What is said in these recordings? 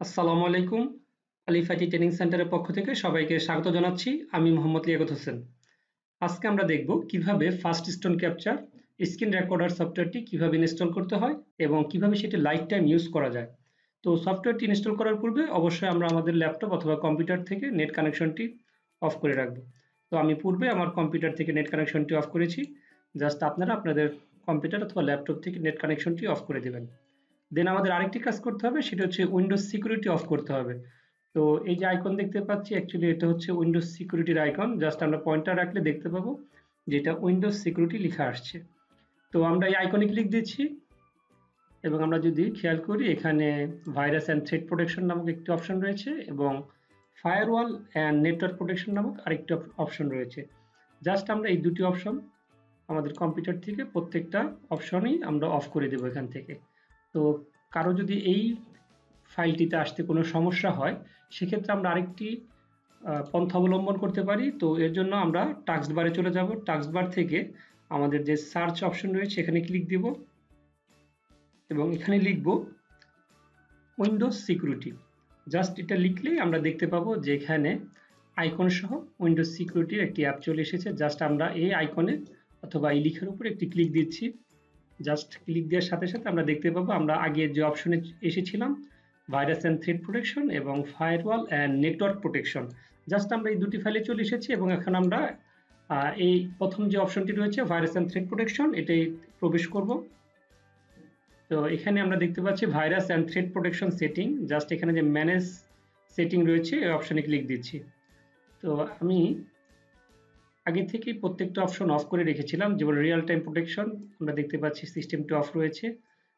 আসসালামু আলাইকুম। আলিফ IT training সেন্টারের পক্ষ থেকে সবাইকে স্বাগত জানাচ্ছি। আমি মোহাম্মদ লিয়াকত হোসেন। আজকে আমরা দেখব কিভাবে fast stone capture screen recorder সফটওয়্যারটি কিভাবে ইনস্টল করতে হয় এবং কিভাবে সেটি লাইফ টাইম ইউজ করা যায়। তো সফটওয়্যারটি ইনস্টল করার পূর্বে অবশ্যই আমরা আমাদের ল্যাপটপ অথবা কম্পিউটার থেকে নেট কানেকশনটি অফ করে রাখব। তো আমি পূর্বে আমার কম্পিউটার থেকে নেট কানেকশনটি অফ করেছি। জাস্ট আপনারা আপনাদের কম্পিউটার অথবা ল্যাপটপ থেকে নেট কানেকশনটি অফ করে দেবেন। দেন আমাদের আরেকটি কাজ করতে হবে, সেটা হচ্ছে উইন্ডোজ সিকিউরিটি অফ করতে হবে। তো এই যে আইকন দেখতে পাচ্ছি, অ্যাকচুয়ালি এটা হচ্ছে উইন্ডোজ সিকিউরিটির আইকন। জাস্ট আমরা পয়েন্টার রাখলে দেখতে পাবো যে এটা উইন্ডোজ সিকিউরিটি লেখা আসছে। তো আমরা এই আইকনে ক্লিক দিচ্ছি এবং আমরা যদি খেয়াল করি এখানে ভাইরাস অ্যান্ড থ্রেট প্রোটেকশন নামক একটি অপশন রয়েছে এবং ফায়ারওয়াল অ্যান্ড নেটওয়ার্ক প্রোটেকশন নামক আরেকটি অপশন রয়েছে। জাস্ট আমরা এই দুটি অপশন আমাদের কম্পিউটার থেকে প্রত্যেকটা অপশনই আমরা অফ করে দেবো এখান থেকে। তো কারো যদি এই ফাইলটিতে আসতে কোনো সমস্যা হয়, সেক্ষেত্রে আমরা আরেকটি পন্থা অবলম্বন করতে পারি। তো এর জন্য আমরা টাস্ক বারে চলে যাব। টাস্ক বার থেকে আমাদের যে সার্চ অপশন রয়েছে এখানে ক্লিক দিব এবং এখানে লিখব উইন্ডোজ সিকিউরিটি। জাস্ট এটা লিখলেই আমরা দেখতে পাবো যে এখানে আইকন সহ উইন্ডোজ সিকিউরিটির একটি অ্যাপ চলে এসেছে। জাস্ট আমরা এই আইকনে অথবা এই লিখার উপর একটি ক্লিক দিচ্ছি। জাস্ট ক্লিক দেওয়ার সাথে সাথে আমরা দেখতে পাবো আমরা আগে যে অপশনে এসেছিলাম, ভাইরাস অ্যান্ড থ্রেট প্রোটেকশন এবং firewall and network protection. Just আমরা এই দুটি ফাইলে চলে এসেছি এবং এখন আমরা এই প্রথম যে অপশনটি রয়েছে ভাইরাস অ্যান্ড থ্রেট প্রোটেকশন, এটাই প্রবেশ করব। তো এখানে আমরা দেখতে পাচ্ছি virus and threat protection setting. Just এখানে যে ম্যানেজ সেটিং রয়েছে এই অপশনে ক্লিক দিচ্ছি। তো আমি আগে থেকেই প্রত্যেকটা অপশন অফ করে রেখেছিলাম, যেমন রিয়েল টাইম প্রোটেকশন আমরা দেখতে পাচ্ছি সিস্টেমটি অফ রয়েছে।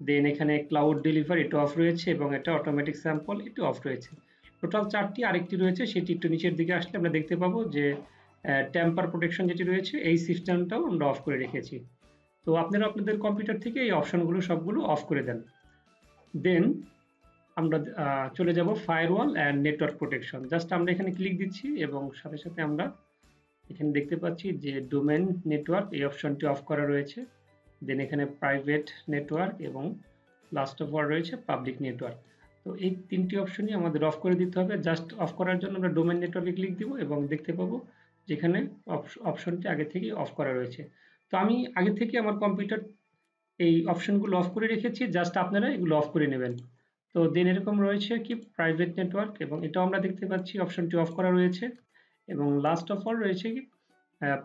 দেন এখানে ক্লাউড ডেলিভারি এটা অফ রয়েছে এবং এটা অটোমেটিক স্যাম্পল এটা অফ রয়েছে। টোটাল চারটি, আরেকটি রয়েছে সেটি একটু নিচের দিকে আসলে আমরা দেখতে পাবো যে টেম্পার প্রোটেকশন যেটি রয়েছে এই সিস্টেমটাও আমরা অফ করে রেখেছি। তো আপনারা আপনাদের কম্পিউটার থেকে এই অপশনগুলো সবগুলো অফ করে দেন। দেন আমরা চলে যাব firewall and network protection. Just আমরা এখানে ক্লিক দিচ্ছি এবং সাথে সাথে আমরা এখানে দেখতে পাচ্ছি যে ডোমেন নেটওয়ার্ক এই অপশনটি অফ করা রয়েছে। দেন এখানে প্রাইভেট নেটওয়ার্ক এবং লাস্ট অফ ওয়ার রয়েছে পাবলিক নেটওয়ার্ক। তো এই তিনটি অপশনই আমাদের অফ করে দিতে হবে। জাস্ট অফ করার জন্য আমরা ডোমেন নেটওয়ার্কে ক্লিক দিব এবং দেখতে পাবো যেখানে অপশনটি আগে থেকেই অফ করা রয়েছে। তো আমি আগে থেকে আমার কম্পিউটার এই অপশনগুলো অফ করে রেখেছি, জাস্ট আপনারা এগুলো অফ করে নেবেন। তো দেন এরকম রয়েছে কি প্রাইভেট নেটওয়ার্ক এবং এটাও আমরা দেখতে পাচ্ছি অপশনটি অফ করা রয়েছে এবং লাস্ট অফ অল রয়েছে কি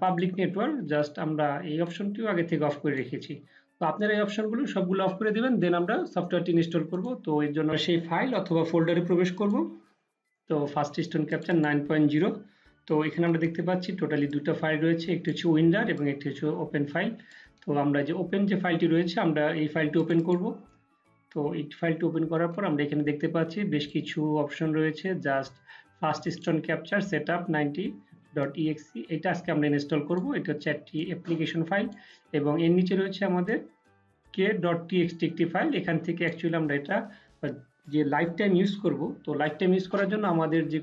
পাবলিক নেটওয়ার্ক। জাস্ট আমরা এই অপশনটিও আগে থেকে অফ করে রেখেছি। তো আপনারা এই অপশনগুলো সবগুলো অফ করে দেবেন, দেন আমরা সফটওয়্যারটি ইনস্টল করব। তো এর জন্য সেই ফাইল অথবা ফোল্ডারে প্রবেশ করব। তো ফার্স্ট স্টোন ক্যাপচার 9.0। তো এখানে আমরা দেখতে পাচ্ছি টোটালি দুটো ফাইল রয়েছে, একটি হচ্ছে উইন্ডার এবং একটি হচ্ছে ওপেন ফাইল। তো আমরা যে ওপেন যে ফাইলটি রয়েছে আমরা এই ফাইলটি ওপেন করব। তো এই ফাইলটি ওপেন করার পর আমরা এখানে দেখতে পাচ্ছি বেশ কিছু অপশন রয়েছে। Just first stone capture setup 90.exe এটা আজকে আমরা ইনস্টল করব। এটা হচ্ছে একটি অ্যাপ্লিকেশন ফাইল এবং এর নিচে রয়েছে আমাদের k.txt একটি ফাইল। এখান থেকে অ্যাকচুয়ালি আমরা এটা যে লাইফ টাইম ইউজ করব, তো লাইফ টাইম ইউজ করার জন্য আমাদের যে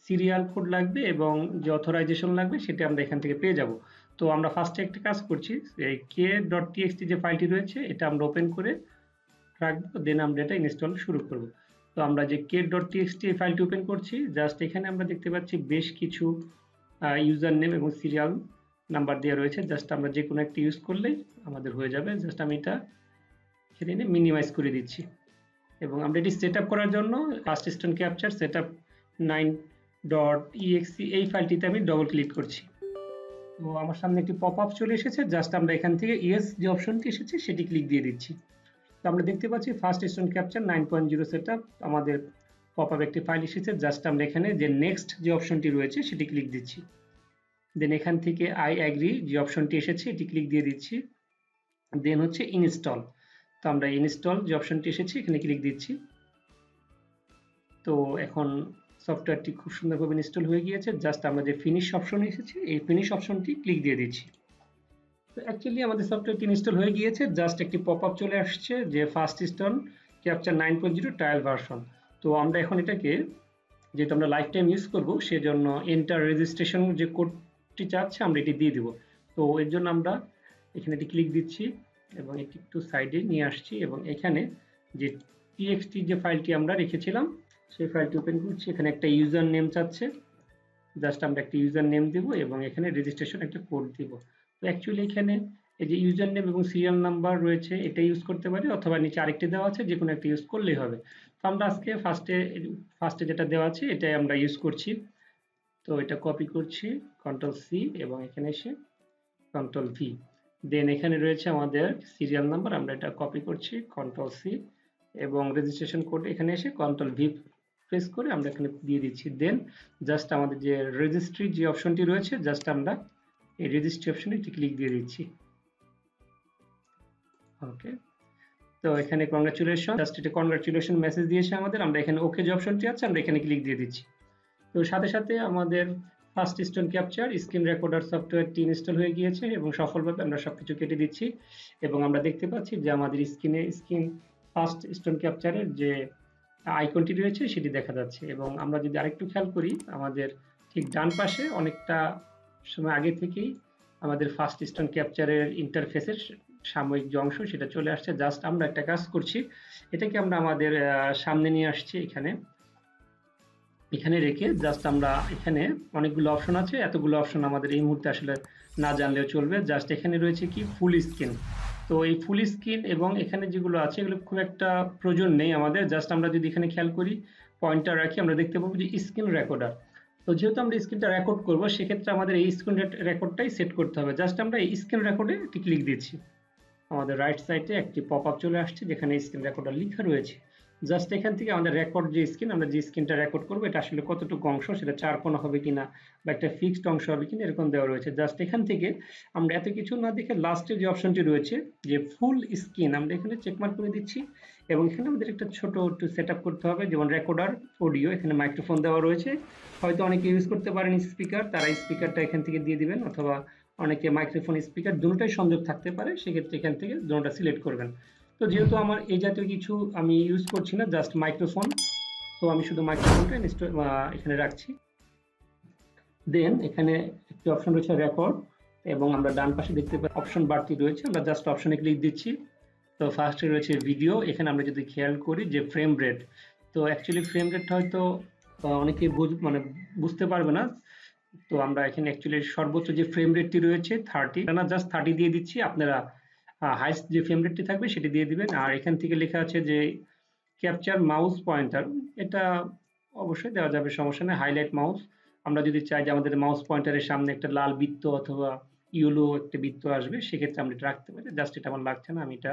সিরিয়াল কোড লাগবে এবং যে অথরাইজেশন লাগবে সেটা আমরা এখান থেকে পেয়ে যাব। তো আমরা ফার্স্টে একটা কাজ করছি, এই k.txt যে ফাইলটি রয়েছে এটা আমরা ওপেন করে রাখবো, দেন আমরা এটা ইনস্টল শুরু করব। তো আমরা যে k.txt ফাইলটি ওপেন করছি, জাস্ট এখানে আমরা দেখতে পাচ্ছি বেশ কিছু ইউজার নেম এবং সিরিয়াল নাম্বার দেওয়া রয়েছে। জাস্ট আমরা যে কোনো একটা ইউজ করলেই আমাদের হয়ে যাবে। জাস্ট আমি এটা এখানে মিনিমাইজ করে দিচ্ছি এবং আমরা এটি সেট আপ করার জন্য first stone capture setup 9.exe এই ফাইলটিতে আমি ডবল ক্লিক করছি। তো আমার সামনে একটি পপ আপ চলে এসেছে। জাস্ট আমরা এখান থেকে ইয়েস যে অপশনটি এসেছে সেটি ক্লিক দিয়ে দিচ্ছি। তো আমরা দেখতে পাচ্ছি ফার্স্ট স্টোন ক্যাপচার 9.0 সেটআপ আমাদের পপ আপ একটি ফাইল এসেছে। জাস্ট আমরা এখানে যে নেক্সট যে অপশনটি রয়েছে সেটি ক্লিক দিচ্ছি। দেন এখান থেকে আই অ্যাগ্রি যে অপশনটি এসেছে এটি ক্লিক দিয়ে দিচ্ছি। দেন হচ্ছে ইনস্টল। তো আমরা ইনস্টল যে অপশনটি এসেছে এখানে ক্লিক দিচ্ছি। তো এখন সফটওয়্যারটি খুব সুন্দরভাবে ইনস্টল হয়ে গিয়েছে। জাস্ট আমরা যে ফিনিশ অপশন এসেছে এই ফিনিশ অপশনটি ক্লিক দিয়ে দিচ্ছি। তো অ্যাকচুয়ালি আমাদের সফটওয়্যারটি ইনস্টল হয়ে গিয়েছে। জাস্ট একটি পপ আপ চলে আসছে যে first stone capture 9.0 trial version. তো আমরা এখন এটাকে যেহেতু আমরা লাইফ টাইম ইউজ করবো সেজন্য এন্টার রেজিস্ট্রেশন যে কোডটি চাচ্ছে আমরা এটি দিয়ে দিব। তো এর জন্য আমরা এখানে এটি ক্লিক দিচ্ছি এবং এটি একটু সাইডে নিয়ে আসছি এবং এখানে যে txt যে ফাইলটি আমরা রেখেছিলাম সেই ফাইলটি ওপেন করছি। এখানে একটা ইউজার নেম চাচ্ছে, জাস্ট আমরা একটা ইউজার নেম দিব এবং এখানে রেজিস্ট্রেশন একটা কোড দিব। তো অ্যাকচুয়ালি এখানে এই যে ইউজার নেম এবং সিরিয়াল নাম্বার রয়েছে এটা ইউজ করতে পারি, অথবা নিচে আরেকটি দেওয়া আছে, যে কোনো একটা ইউজ করলেই হবে। তো আমরা আজকে ফার্স্টে যেটা দেওয়া আছে এটাই আমরা ইউজ করছি। তো এটা কপি করছি, কন্ট্রোল সি, এবং এখানে এসে কন্ট্রোল ভি। দেন এখানে রয়েছে আমাদের সিরিয়াল নাম্বার, আমরা এটা কপি করছি, কন্ট্রোল সি, এবং রেজিস্ট্রেশন কোড এখানে এসে কন্ট্রোল ভি প্রেস করে আমরা এখানে দিয়ে দিচ্ছি। দেন জাস্ট আমাদের যে রেজিস্ট্রি যে অপশনটি রয়েছে, জাস্ট আমরা এই রেজিস্ট্রি অপশনে একটি ক্লিক দিয়ে দিচ্ছি। ওকে, তো এখানে কংগ্রাচুলেশন, জাস্ট এটা কংগ্রাচুলেশন মেসেজ দিয়েছে আমাদের। আমরা এখানে ওকে যে অপশনটি আছে আমরা এখানে ক্লিক দিয়ে দিচ্ছি। তো সাথে সাথে আমাদের first stone capture screen recorder সফটওয়্যারটি ইনস্টল হয়ে গিয়েছে এবং সফলভাবে আমরা সবকিছু কেটে দিচ্ছি। এবং আমরা দেখতে পাচ্ছি যে আমাদের স্ক্রিন ফার্স্ট স্টোন ক্যাপচারের যে আইকনটি রয়েছে সেটি দেখা যাচ্ছে। এবং আমরা যদি আরেকটু খেয়াল করি, আমাদের ঠিক ডান পাশে অনেকটা সময় আগে থেকেই আমাদের ফার্স্ট স্টোন ক্যাপচারের ইন্টারফেসের সাময়িক যে অংশ সেটা চলে আসছে। জাস্ট আমরা একটা কাজ করছি, এটাকে আমরা আমাদের সামনে নিয়ে আসছি, এখানে রেখে জাস্ট আমরা এখানে অনেকগুলো অপশন আছে, এতগুলো অপশন আমাদের এই মুহূর্তে আসলে না জানলেও চলবে। জাস্ট এখানে রয়েছে কি ফুল স্ক্রিন। তো এই ফুল স্ক্রিন এবং এখানে যেগুলো আছে এগুলো খুব একটা প্রয়োজন নেই আমাদের। জাস্ট আমরা যদি এখানে খেয়াল করি, পয়েন্টার রাখি, আমরা দেখতে পাবো যে স্ক্রিন রেকর্ডার। তো যেহেতু আমরা স্ক্রিনটা রেকর্ড করব, সেক্ষেত্রে আমাদের এই স্ক্রিন রেকর্ডটাই সেট করতে হবে। জাস্ট আমরা এই স্ক্রিন রেকর্ডে একটি ক্লিক দিচ্ছি, আমাদের রাইট সাইডে একটি পপ আপ চলে আসছে যেখানে স্ক্রিন রেকর্ডার লেখা রয়েছে। জাস্ট এখান থেকে আমাদের রেকর্ড যে স্ক্রিন, আমরা যে স্ক্রিনটা রেকর্ড করবো এটা আসলে কতটুকু অংশ, সেটা চারকোনা হবে কিনা বা একটা ফিক্সড অংশ হবে কিনা এরকম দেওয়া রয়েছে। জাস্ট এখান থেকে আমরা এত কিছু না দেখে লাস্টে যে অপশনটি রয়েছে যে ফুল স্ক্রিন, আমরা এখানে চেকমার্ক করে দিচ্ছি। এবং এখানে আমাদের একটা ছোট একটু সেট আপ করতে হবে, যেমন রেকর্ডার অডিও, এখানে মাইক্রোফোন দেওয়া রয়েছে। হয়তো অনেকে ইউজ করতে পারেন স্পিকার, তারা স্পিকারটা এখান থেকে দিয়ে দিবেন, অথবা অনেকে মাইক্রোফোন স্পিকার দুটোটাই সংযোগ থাকতে পারে, সেক্ষেত্রে এখান থেকে দুটোটা সিলেক্ট করবেন। তো যেহেতু আমার এই জাতীয় কিছু আমি ইউজ করছি না, জাস্ট মাইক্রোফোন, তো আমি শুধু মাইক্রোফোনটা এখানে রাখছি। দেন এখানে একটি অপশন রয়েছে রেকর্ড, এবং আমরা ডান পাশে দেখতে পাই অপশন বাড়তি রয়েছে, আমরা জাস্ট অপশনে ক্লিক দিচ্ছি। তো ফার্স্টে রয়েছে ভিডিও, এখানে আমরা যদি খেয়াল করি যে ফ্রেম রেট, তো অ্যাকচুয়ালি ফ্রেম রেটটা হয়তো অনেকে বুঝতে পারবে না। তো আমরা এখানে অ্যাকচুয়ালি সর্বোচ্চ যে ফ্রেম রেটটি রয়েছে 30, না জাস্ট 30 দিয়ে দিচ্ছি, আপনারা হাইস্ট যে ফ্রেম রেটটি থাকবে সেটি দিয়ে দিবেন। আর এখান থেকে লেখা আছে যে ক্যাপচার মাউস পয়েন্টার, এটা অবশ্যই দেওয়া যাবে, সমস্যা নেই। হাইলাইট মাউস, আমরা যদি চাই যে আমাদের মাউস পয়েন্টারের সামনে একটা লাল বৃত্ত অথবা ইয়েলো একটা বৃত্ত আসবে, সেক্ষেত্রে আমরা এটা রাখতে পারি। জাস্ট এটা আমার লাগছে না, আমি এটা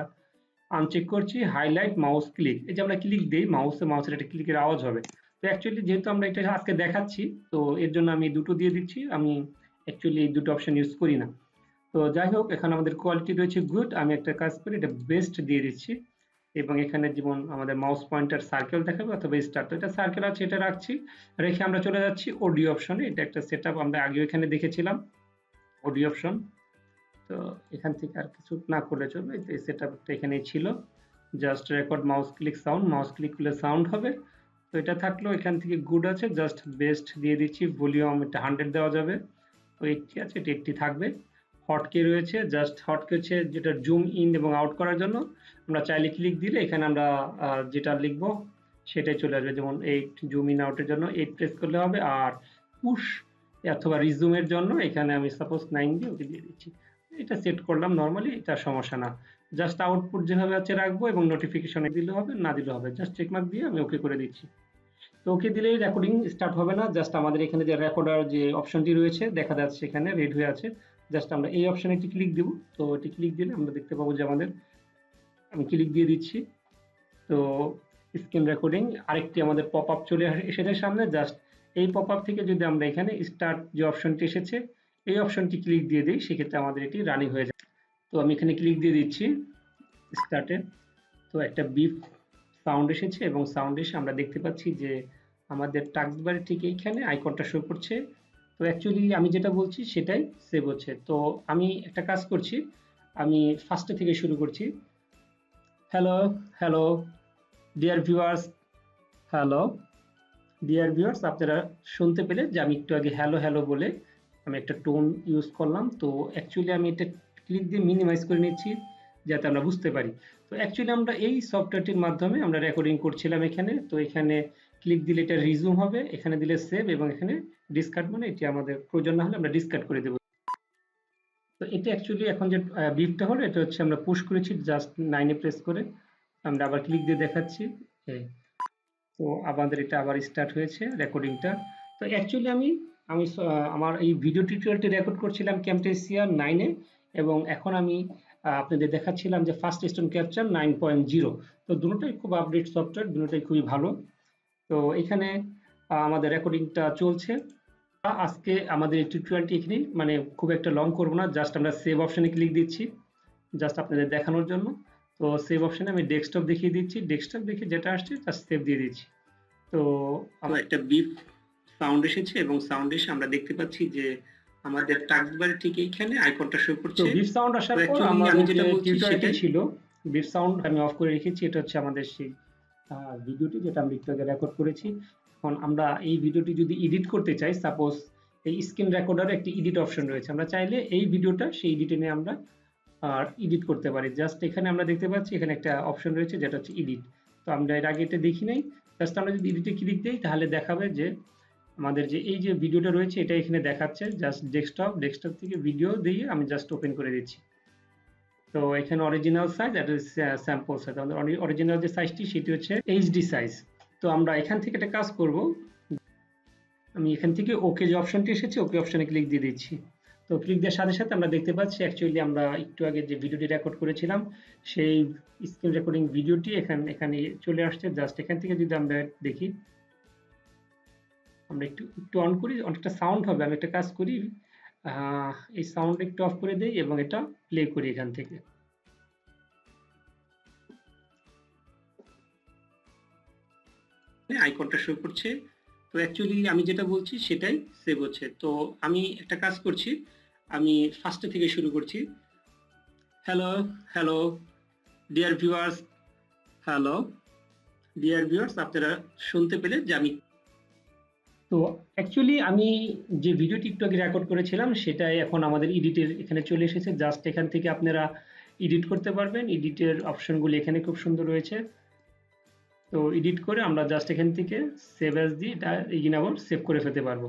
আনচেক করছি। হাইলাইট মাউস ক্লিক, এই যে আমরা ক্লিক দিই মাউসের একটা ক্লিকের আওয়াজ হবে। তো অ্যাকচুয়ালি যেহেতু আমরা এটা আজকে দেখাচ্ছি, তো এর জন্য আমি দুটো দিয়ে দিচ্ছি, আমি অ্যাকচুয়ালি এই দুটো অপশন ইউজ করি না। তো যাই হোক, এখানে আমাদের কোয়ালিটি রয়েছে গুড, আমি একটা কাজ করি, এটা বেস্ট দিয়ে দিচ্ছি। এবং এখানে যেমন আমাদের মাউস পয়েন্টার সার্কেল দেখাবে অথবা স্টার, তো এটা সার্কেল আছে, এটা রাখছি। রেখে আমরা চলে যাচ্ছি অডিও অপশনে, এটা একটা সেট আপ আমরা আগে এখানে দেখেছিলাম, অডিও অপশন। তো এখান থেকে আর কিছু না করলে চলবে, এই সেট আপটা এখানেই ছিল। Just record mouse click sound, mouse click করলে সাউন্ড হবে। তো এটা থাকলো, এখান থেকে গুড আছে, জাস্ট বেস্ট দিয়ে দিচ্ছি। ভলিউম এটা 100 দেওয়া যাবে, তো 80 আছে, এটা 80 থাকবে। হটকি রয়েছে, জাস্ট হটকি হচ্ছে যেটা জুম ইন এবং আউট করার জন্য, আমরা চাইলে ক্লিক দিলে এখানে আমরা যেটা লিখবো সেটাই চলে আসবে। যেমন 8 জুম ইন আউটের জন্য 8 প্রেস করলে হবে। আর পুশ অথবা রিজুমের জন্য এখানে আমি সাপোজ 9 দিয়ে ওকে দিয়ে দিচ্ছি। এটা সেট করলাম নর্মালি, এটা সমস্যা না। জাস্ট আউটপুট যেভাবে আছে রাখবো এবং নোটিফিকেশনে দিলে হবে, না দিলে হবে। জাস্ট চেকমার্ক দিয়ে আমি ওকে করে দিচ্ছি। তো ওকে দিলেই রেকর্ডিং স্টার্ট হবে না, জাস্ট আমাদের এখানে যে রেকর্ডার যে অপশনটি রয়েছে দেখা যাচ্ছে এখানে রেড হয়ে আছে, জাস্ট আমরা এই অপশনে একটি ক্লিক দিব। তো এটি ক্লিক দিলে আমরা দেখতে পাবো যে আমাদের, আমি ক্লিক দিয়ে দিচ্ছি, তো স্ক্রিন রেকর্ডিং আরেকটি আমাদের পপ আপ চলে এসেছে সামনে। জাস্ট এই পপ আপ থেকে যদি আমরা এখানে স্টার্ট যে অপশনটি এসেছে এই অপশনটি ক্লিক দিয়ে দিই, সেক্ষেত্রে আমাদের এটি রানিং হয়ে যায়। তো আমি এখানে ক্লিক দিয়ে দিচ্ছি স্টার্টে, তো একটা বিপ সাউন্ড এসেছে এবং সাউন্ড এসে আমরা দেখতে পাচ্ছি যে আমাদের টাস্ক বারে ঠিক এইখানে আইকনটা শো করছে। তো অ্যাকচুয়ালি আমি যেটা বলছি সেটাই সেভ হচ্ছে। তো আমি একটা কাজ করছি, আমি ফার্স্টে থেকে শুরু করছি। Hello hello dear viewers, hello dear viewers, আপনারা শুনতে পেলে যে আমি একটু আগে হ্যালো হ্যালো বলে আমি একটা টোন ইউজ করলাম। তো অ্যাকচুয়ালি আমি এটা ক্লিক দিয়ে মিনিমাইজ করে নিচ্ছি যাতে আমরা বুঝতে পারি। তো অ্যাকচুয়ালি আমরা এই সফটওয়্যারটির মাধ্যমে আমরা রেকর্ডিং করছিলাম এখানে। তো এখানে ক্লিক দিলে এটা রিজুম হবে, এখানে দিলে সেভ, এবং এখানে ডিসকার্ড মানে এটি আমাদের প্রয়োজন না হলে আমরা ডিসকার্ড করে দেব। তো এটা অ্যাকচুয়ালি এখন যে বিপটা হলো এটা হচ্ছে আমরা পুশ করেছি জাস্ট 9 এ প্রেস করে। আমরা আবার ক্লিক দিয়ে দেখাচ্ছি। তো আমাদের এটা আবার স্টার্ট হয়েছে রেকর্ডিংটা। তো অ্যাকচুয়ালি আমি আমার এই ভিডিও টিউটোরিয়ালটি রেকর্ড করছিলাম ক্যামটেসিয়া 9 এ, এবং এখন আমি আপনাদের দেখাচ্ছিলাম যে ফার্স্ট স্টোন ক্যাপচার 9.0। তো দুটোটাই খুব আপডেট সফটওয়্যার, দুটোটাই খুবই ভালো। তো এখানে আমাদের রেকর্ডিংটা চলছে। আজকে আমাদের এই টিউটোরিয়ালটি এখানে মানে খুব একটা লং করবো না, জাস্ট আমরা সেভ অপশনে ক্লিক দিচ্ছি জাস্ট আপনাদের দেখানোর জন্য। তো সেভ অপশনে আমি ডেস্কটপ দেখিয়ে দিচ্ছি, ডেস্কটপ দেখে যেটা আসছে জাস্ট সেভ দিয়ে দিচ্ছি। তো আমার একটা বিপ সাউন্ড এসেছে, এবং সাউন্ড এসে আমরা দেখতে পাচ্ছি যে আমাদের টাস্কবারে ঠিক এইখানে আইকনটা শো করছে। তো বিপ সাউন্ড আসার পর আমি যেটা বলছি সেটা ছিল বিপ সাউন্ড আমি অফ করে রেখেছি। এটা হচ্ছে আমাদের সেই ভিডিওটি যেটা আমরা একটু আগে রেকর্ড করেছি। এখন আমরা এই ভিডিওটি যদি এডিট করতে চাই, সাপোজ এই স্ক্রিন রেকর্ডারে একটি এডিট অপশন রয়েছে, আমরা চাইলে এই ভিডিওটা সেই এডিটে নিয়ে আমরা এডিট করতে পারি। জাস্ট এখানে আমরা দেখতে পাচ্ছি এখানে একটা অপশন রয়েছে যেটা হচ্ছে এডিট। তো আমরা এর আগে এটা দেখি নাই, জাস্ট আমরা যদি এডিটে ক্লিক দিই তাহলে দেখাবে যে আমাদের যে এই যে ভিডিওটা রয়েছে এটা এখানে দেখাচ্ছে। জাস্ট ডেস্কটপ থেকে ভিডিও দিয়ে আমি জাস্ট ওপেন করে দিচ্ছি। তো এখানে অরিজিনাল সাইজ, এটা স্যাম্পল সাইজ। আমাদের অরিজিনাল যে সাইজটি সেটি হচ্ছে এইচডি সাইজ। তো আমরা এখান থেকে একটা কাজ করব, আমি এখান থেকে ওকে যে অপশনটি এসেছে ওকে অপশনে ক্লিক দিয়ে দিচ্ছি। তো ক্লিক দেওয়ার সাথে সাথে আমরা দেখতে পাচ্ছি অ্যাকচুয়ালি আমরা একটু আগে যে ভিডিওটি রেকর্ড করেছিলাম সেই স্ক্রিন রেকর্ডিং ভিডিওটি এখানে চলে আসছে। জাস্ট এখান থেকে যদি আমরা দেখি, আমরা একটু অন করি, অনেকটা সাউন্ড হবে। আমি একটা কাজ করি, এই সাউন্ড একটু অফ করে দেই এবং এটা প্লে করি এখান থেকে। আইকনটা শো করছে। তো অ্যাকচুয়ালি আমি যেটা বলছি সেটাই সেভ হচ্ছে। তো আমি একটা কাজ করছি, আমি ফার্স্টে থেকে শুরু করছি। হ্যালো ডিয়ার ভিউয়ার্স, আপনারা শুনতে পেলে যে আমি তো অ্যাকচুয়ালি আমি যে ভিডিওটি একটু আগে রেকর্ড করেছিলাম সেটাই এখন আমাদের এডিটের এখানে চলে এসেছে। জাস্ট এখান থেকে আপনারা এডিট করতে পারবেন। এডিটের অপশনগুলি এখানে খুব সুন্দর রয়েছে। তো এডিট করে আমরা জাস্ট এখান থেকে সেভ অ্যাজ দিয়ে এটা এগিয়ে আবার সেভ করে ফেলতে পারবো।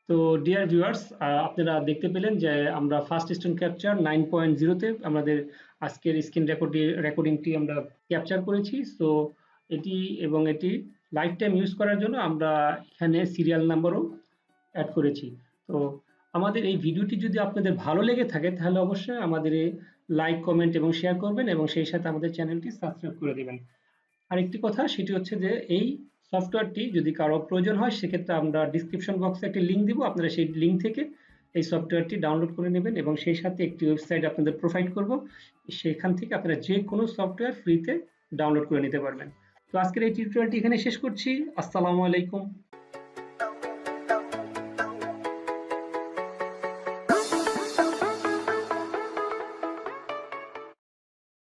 তো ডিয়ার ভিউয়ার্স, আপনারা দেখতে পেলেন যে আমরা ফার্স্ট স্টোন ক্যাপচার 9.0-তে আমাদের আজকের স্ক্রিন রেকর্ডিংটি আমরা ক্যাপচার করেছি। সো এটি লাইফ টাইম ইউজ করার জন্য আমরা এখানে সিরিয়াল নাম্বারও অ্যাড করেছি। তো আমাদের এই ভিডিওটি যদি আপনাদের ভালো লেগে থাকে তাহলে অবশ্যই আমাদের লাইক, কমেন্ট এবং শেয়ার করবেন, এবং সেই সাথে আমাদের চ্যানেলটি সাবস্ক্রাইব করে দেবেন। আরেকটি কথা সেটি হচ্ছে যে এই সফটওয়্যারটি যদি কারো প্রয়োজন হয় সেক্ষেত্রে আমরা ডিসক্রিপশন বক্সে একটি লিঙ্ক দিব, আপনারা সেই লিঙ্ক থেকে এই সফটওয়্যারটি ডাউনলোড করে নেবেন, এবং সেই সাথে একটি ওয়েবসাইট আপনাদের প্রোভাইড করব, সেখান থেকে আপনারা যে কোনো সফটওয়্যার ফ্রিতে ডাউনলোড করে নিতে পারবেন। তো আজকের এই টিউটোরিয়ালটি এখানে শেষ করছি। আসসালামু আলাইকুম।